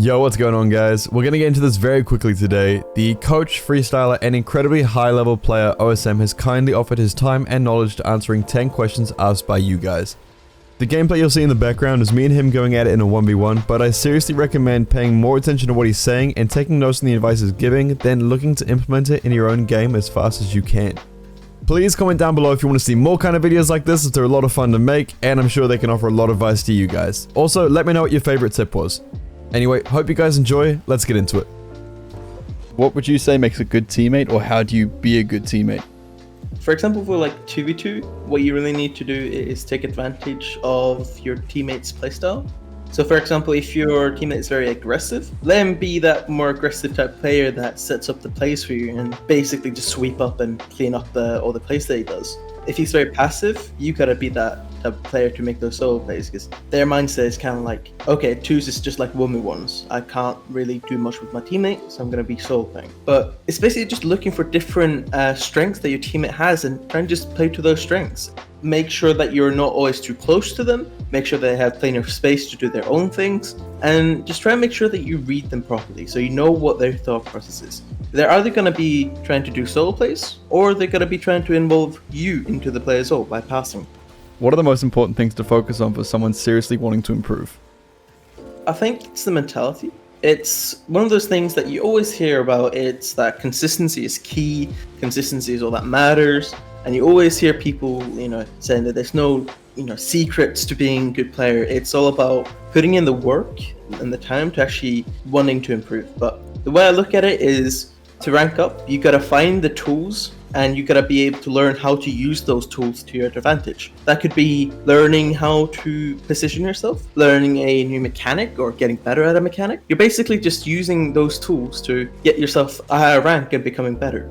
Yo, what's going on, guys? We're gonna get into this very quickly today. The coach, freestyler, and incredibly high-level player OSM has kindly offered his time and knowledge to answering 10 questions asked by you guys. The gameplay you'll see in the background is me and him going at it in a 1v1, but I seriously recommend paying more attention to what he's saying and taking notes on the advice he's giving, then looking to implement it in your own game as fast as you can. Please comment down below if you want to see more kind of videos like this, as they're a lot of fun to make, and I'm sure they can offer a lot of advice to you guys. Also, let me know what your favorite tip was. Anyway, hope you guys enjoy. Let's get into it. What would you say makes a good teammate, or how do you be a good teammate? For example, for like 2v2, what you really need to do is take advantage of your teammate's playstyle. So for example, if your teammate is very aggressive, let him be that more aggressive type player that sets up the plays for you and basically just sweep up and clean up all the plays that he does. If he's very passive, you gotta be that type of player to make those solo plays, because their mindset is kind of like, okay, 2s is just like 1v1s. I can't really do much with my teammate, so I'm gonna be solo playing. But it's basically just looking for different strengths that your teammate has and trying to just play to those strengths. Make sure that you're not always too close to them. Make sure they have plenty of space to do their own things, and just try and make sure that you read them properly so you know what their thought process is. They're either going to be trying to do solo plays, or they're going to be trying to involve you into the play as well by passing. What are the most important things to focus on for someone seriously wanting to improve? I think it's the mentality. It's one of those things that you always hear about. It's that consistency is key. Consistency is all that matters. And you always hear people, saying that there's no, secrets to being a good player. It's all about putting in the work and the time to actually wanting to improve. But the way I look at it is, to rank up, you gotta find the tools and you gotta be able to learn how to use those tools to your advantage. That could be learning how to position yourself, learning a new mechanic, or getting better at a mechanic. You're basically just using those tools to get yourself a higher rank and becoming better.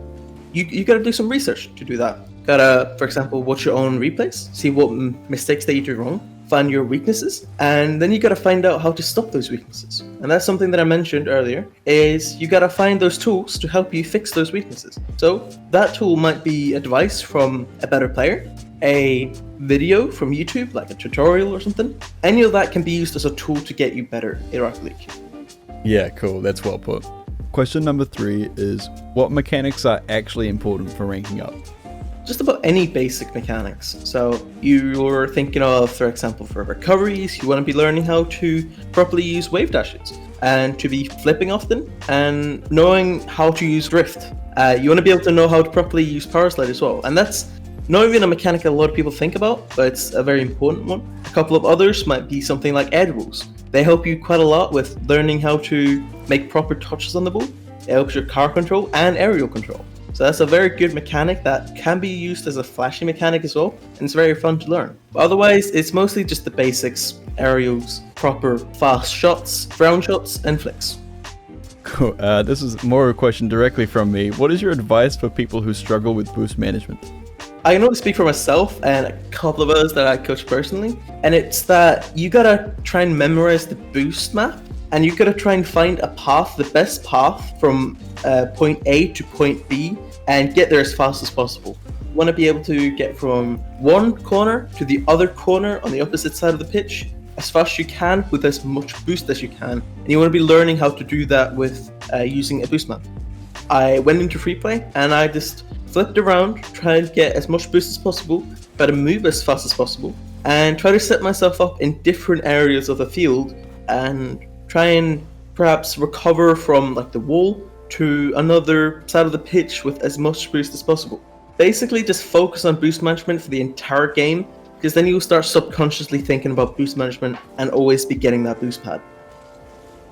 You gotta do some research to do that. Gotta, for example, watch your own replays, see what mistakes that you do wrong, find your weaknesses, and then you gotta find out how to stop those weaknesses. And that's something that I mentioned earlier, is you gotta find those tools to help you fix those weaknesses. So that tool might be advice from a better player, a video from YouTube, like a tutorial or something. Any of that can be used as a tool to get you better in Rocket League. Yeah, cool. That's well put. Question number 3 is, what mechanics are actually important for ranking up? Just about any basic mechanics. So you're thinking of, for example, for recoveries, you want to be learning how to properly use wave dashes and to be flipping often and knowing how to use drift. You want to be able to know how to properly use power slide as well. And that's not even a mechanic that a lot of people think about, but it's a very important one. A couple of others might be something like edge rules. They help you quite a lot with learning how to make proper touches on the ball. It helps your car control and aerial control. So that's a very good mechanic that can be used as a flashy mechanic as well, and it's very fun to learn. But otherwise, it's mostly just the basics: aerials, proper fast shots, ground shots, and flicks. Cool. This is more of a question directly from me. What is your advice for people who struggle with boost management? I can only speak for myself and a couple of others that I coach personally, and it's that you gotta try and memorize the boost map, and you gotta try and find a path, the best path from point A to point B, and get there as fast as possible. You want to be able to get from one corner to the other corner on the opposite side of the pitch as fast as you can with as much boost as you can, and you want to be learning how to do that with using a boost map. I went into free play and I just flipped around, tried to get as much boost as possible, try to move as fast as possible, and try to set myself up in different areas of the field and try and perhaps recover from like the wall to another side of the pitch with as much boost as possible. Basically just focus on boost management for the entire game, because then you'll start subconsciously thinking about boost management and always be getting that boost pad.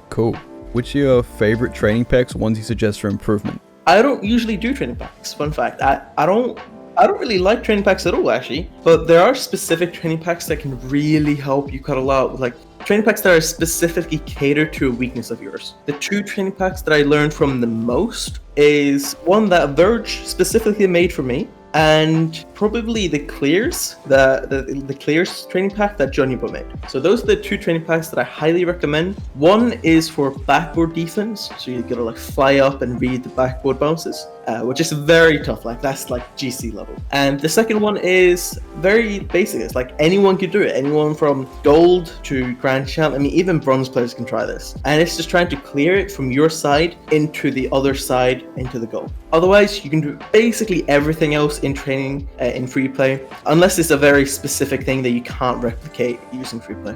Cool. Which are your favorite training packs, ones you suggest for improvement? I don't usually do training packs. Fun fact, I don't really like training packs at all, actually, but there are specific training packs that can really help you cut a lot. Like training packs that are specifically catered to a weakness of yours. The 2 training packs that I learned from the most is one that Verge specifically made for me, and probably the clears, the clears training pack that Jonybo made. So those are the two training packs that I highly recommend. One is for backboard defense, so you gotta like fly up and read the backboard bounces, which is very tough. Like that's like GC level. And the second one is very basic. It's like anyone could do it. Anyone from gold to grand champ. I mean, even bronze players can try this. And it's just trying to clear it from your side into the other side into the goal. Otherwise, you can do basically everything else in training in free play, unless it's a very specific thing that you can't replicate using free play.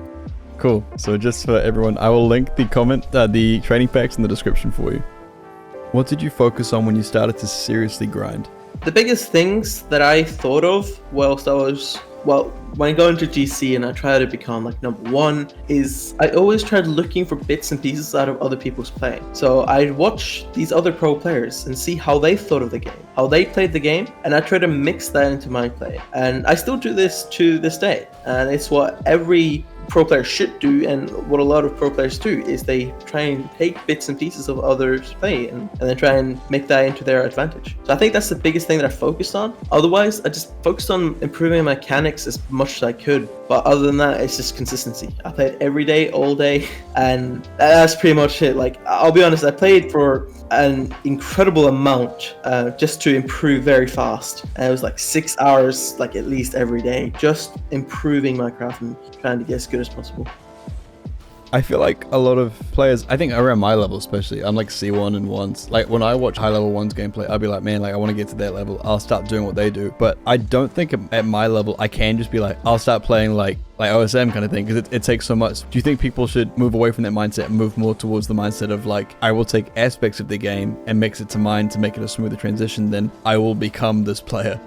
Cool. So just for everyone, I will link the training packs in the description for you. What did you focus on when you started to seriously grind? The biggest things that I thought of whilst I was, when I go into GC and I try to become like number one, is I always tried looking for bits and pieces out of other people's play. So I'd watch these other pro players and see how they thought of the game, how they played the game, and I try to mix that into my play. And I still do this to this day. And it's what every pro players should do, and what a lot of pro players do is they try and take bits and pieces of others' play and then try and make that into their advantage. So I think that's the biggest thing that I focused on. Otherwise, I just focused on improving my mechanics as much as I could. But other than that, it's just consistency. I played every day, all day, and that's pretty much it. Like, I'll be honest, I played for an incredible amount just to improve very fast. And it was like 6 hours, like at least every day, just improving my craft and trying to get as good as possible. I feel like a lot of players, I think around my level especially, I'm like C1 and 1s. Like when I watch high level 1s gameplay, I'll be like, man, like I want to get to their level. I'll start doing what they do. But I don't think at my level, I can just be like, I'll start playing like OSM kind of thing, because it takes so much. Do you think people should move away from that mindset and move more towards the mindset of like, I will take aspects of the game and mix it to mine to make it a smoother transition, then I will become this player?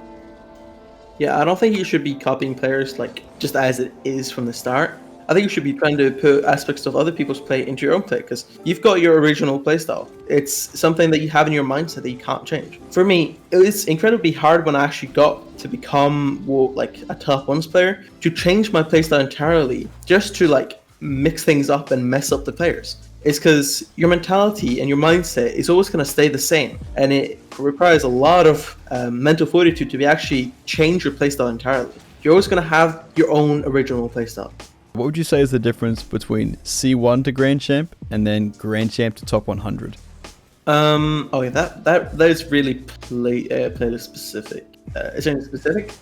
Yeah, I don't think you should be copying players like just as it is from the start. I think you should be trying to put aspects of other people's play into your own play, because you've got your original playstyle. It's something that you have in your mindset that you can't change. For me, it was incredibly hard when I actually got to become like a top ones player to change my playstyle entirely, just to like mix things up and mess up the players. It's because your mentality and your mindset is always going to stay the same, and it requires a lot of mental fortitude to actually change your playstyle entirely. You're always going to have your own original playstyle. What would you say is the difference between C1 to Grand Champ and then Grand Champ to top 100? Oh yeah, that is really playlist specific. Is there any specific?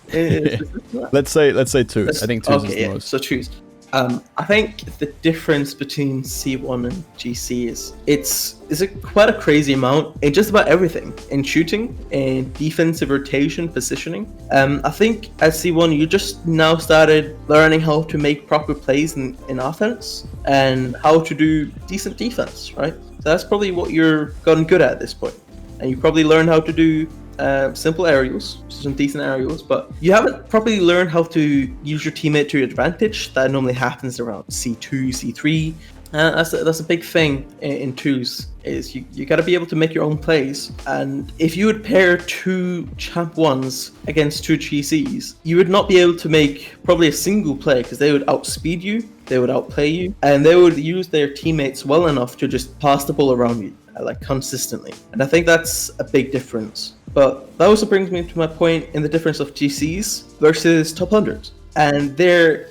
Let's say two. I think two is the most. So choose. I think the difference between C1 and GC is it's quite a crazy amount in just about everything. In shooting, in defensive rotation, positioning. I think at C1 you just now started learning how to make proper plays in offense and how to do decent defense, right? So that's probably what you're gotten good at this point. And you probably learned how to do simple aerials, some decent aerials, but you haven't properly learned how to use your teammate to your advantage. That normally happens around C2, C3. That's a big thing in twos, is you got to be able to make your own plays. And if you would pair two champ ones against two GCs, you would not be able to make probably a single play, because they would outspeed you, they would outplay you, and they would use their teammates well enough to just pass the ball around you like consistently. And I think that's a big difference. But that also brings me to my point in the difference of GCs versus top 100s. And there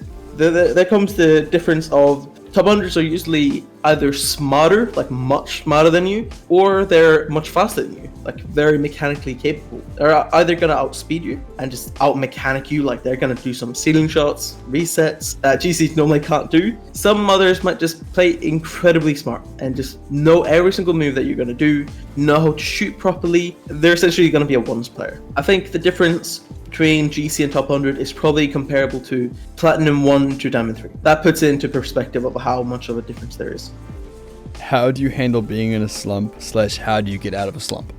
comes the difference of top 100s are usually either smarter, like much smarter than you, or they're much faster than you, like very mechanically capable. They're either going to outspeed you and just out-mechanic you, like they're going to do some ceiling shots, resets that GCs normally can't do. Some others might just play incredibly smart and just know every single move that you're going to do, know how to shoot properly. They're essentially going to be a ones player. I think the difference between GC and top 100 is probably comparable to Platinum 1 to Diamond 3. That puts it into perspective of how much of a difference there is. How do you handle being in a slump / how do you get out of a slump?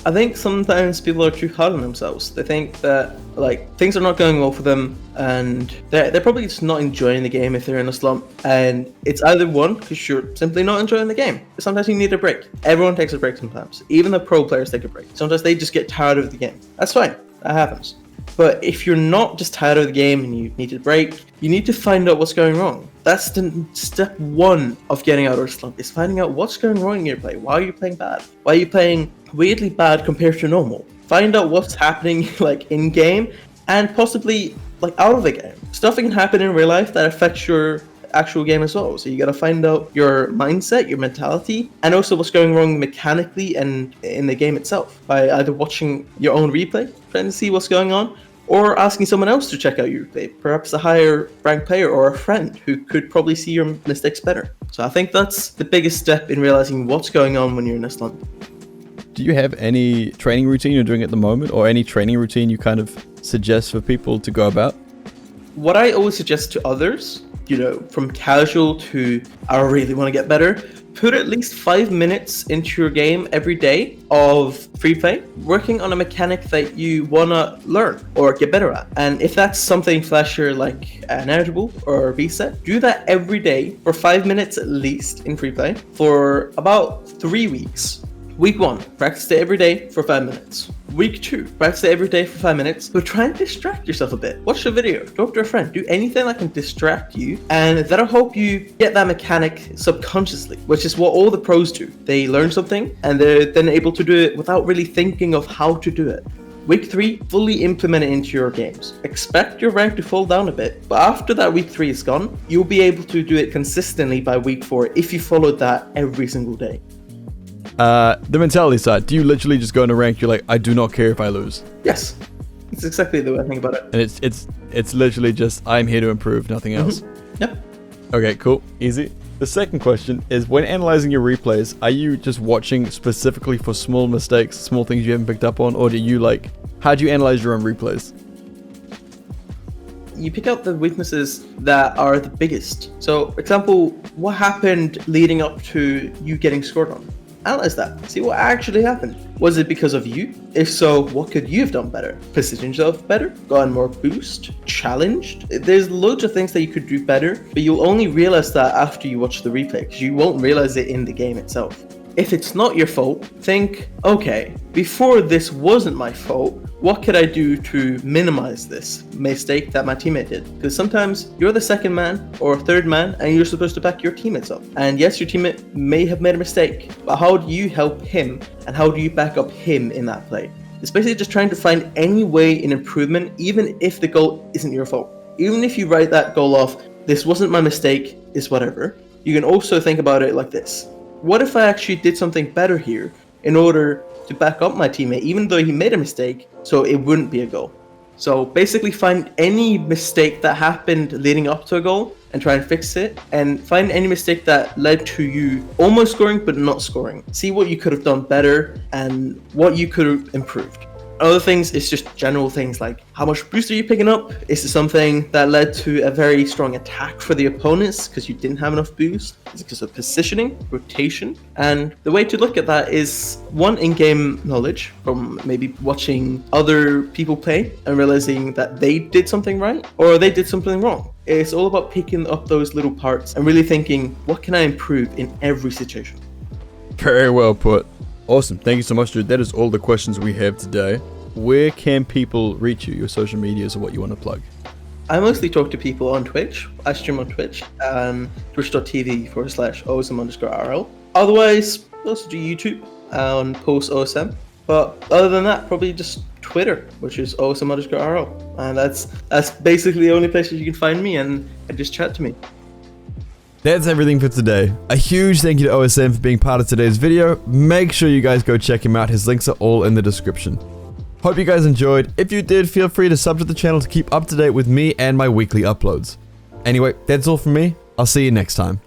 I think sometimes people are too hard on themselves. They think that like things are not going well for them, and they're probably just not enjoying the game if they're in a slump. And it's either one, because you're simply not enjoying the game. Sometimes you need a break. Everyone takes a break sometimes. Even the pro players take a break. Sometimes they just get tired of the game. That's fine. That happens. But if you're not just tired of the game and you need a break, you need to find out what's going wrong. That's the step one of getting out of a slump, is finding out what's going wrong in your play. Why are you playing bad? Why are you playing weirdly bad compared to normal? find out what's happening like in game and possibly like out of the game. Stuff that can happen in real life that affects your actual game as well. So you got to find out your mindset, your mentality, and also what's going wrong mechanically and in the game itself by either watching your own replay, trying to see what's going on, or asking someone else to check out your replay, perhaps a higher ranked player or a friend who could probably see your mistakes better. So I think that's the biggest step in realizing what's going on when you're in a slump. Do you have any training routine you're doing at the moment, or any training routine you kind of suggest for people to go about? What I always suggest to others, from casual to I really want to get better, put at least 5 minutes into your game every day of free play, working on a mechanic that you want to learn or get better at. And if that's something flashier like an edible or a reset, do that every day for 5 minutes at least in free play for about 3 weeks. Week 1, practice it every day for 5 minutes. Week 2, practice it every day for 5 minutes, but try and distract yourself a bit. Watch a video, talk to a friend, do anything that can distract you, and that'll help you get that mechanic subconsciously, which is what all the pros do. They learn something, and they're then able to do it without really thinking of how to do it. Week 3, fully implement it into your games. Expect your rank to fall down a bit, but after that week 3 is gone, you'll be able to do it consistently by week 4 if you followed that every single day. The mentality side, do you literally just go in a rank, you're like, I do not care if I lose? Yes, it's exactly the way I think about it. And it's literally just, I'm here to improve, nothing else. Yep. Okay, cool, easy. The second question is, when analyzing your replays, are you just watching specifically for small mistakes, small things you haven't picked up on, or how do you analyze your own replays? You pick out the weaknesses that are the biggest. So, for example, what happened leading up to you getting scored on? Analyze that. See what actually happened. Was it because of you? If so, what could you have done better? Position yourself better? Gotten more boost? Challenged? There's loads of things that you could do better, but you'll only realize that after you watch the replay, because you won't realize it in the game itself. If it's not your fault, think, okay, before this wasn't my fault, what could I do to minimize this mistake that my teammate did? Because sometimes you're the second man or third man and you're supposed to back your teammates up. And yes, your teammate may have made a mistake, but how do you help him and how do you back up him in that play? It's basically just trying to find any way in improvement, even if the goal isn't your fault. Even if you write that goal off, this wasn't my mistake, it's whatever. You can also think about it like this. What if I actually did something better here in order to back up my teammate, even though he made a mistake, so it wouldn't be a goal? So basically find any mistake that happened leading up to a goal and try and fix it, and find any mistake that led to you almost scoring but not scoring. See what you could have done better and what you could have improved. Other things is just general things like how much boost are you picking up? Is it something that led to a very strong attack for the opponents because you didn't have enough boost? Is it because of positioning, rotation? And the way to look at that is one, in-game knowledge from maybe watching other people play and realizing that they did something right or they did something wrong. It's all about picking up those little parts and really thinking, what can I improve in every situation? Very well put. Awesome. Thank you so much, dude. That is all the questions we have today. Where can people reach you, your social medias, or what you want to plug? I mostly talk to people on Twitch. I stream on Twitch, twitch.tv/OSM_RL. Otherwise, I also do YouTube on Pulse OSM. But other than that, probably just Twitter, which is OSM_RL. And that's basically the only places you can find me and just chat to me. That's everything for today. A huge thank you to OSM for being part of today's video. Make sure you guys go check him out. His links are all in the description. Hope you guys enjoyed. If you did, feel free to sub to the channel to keep up to date with me and my weekly uploads. Anyway, that's all from me. I'll see you next time.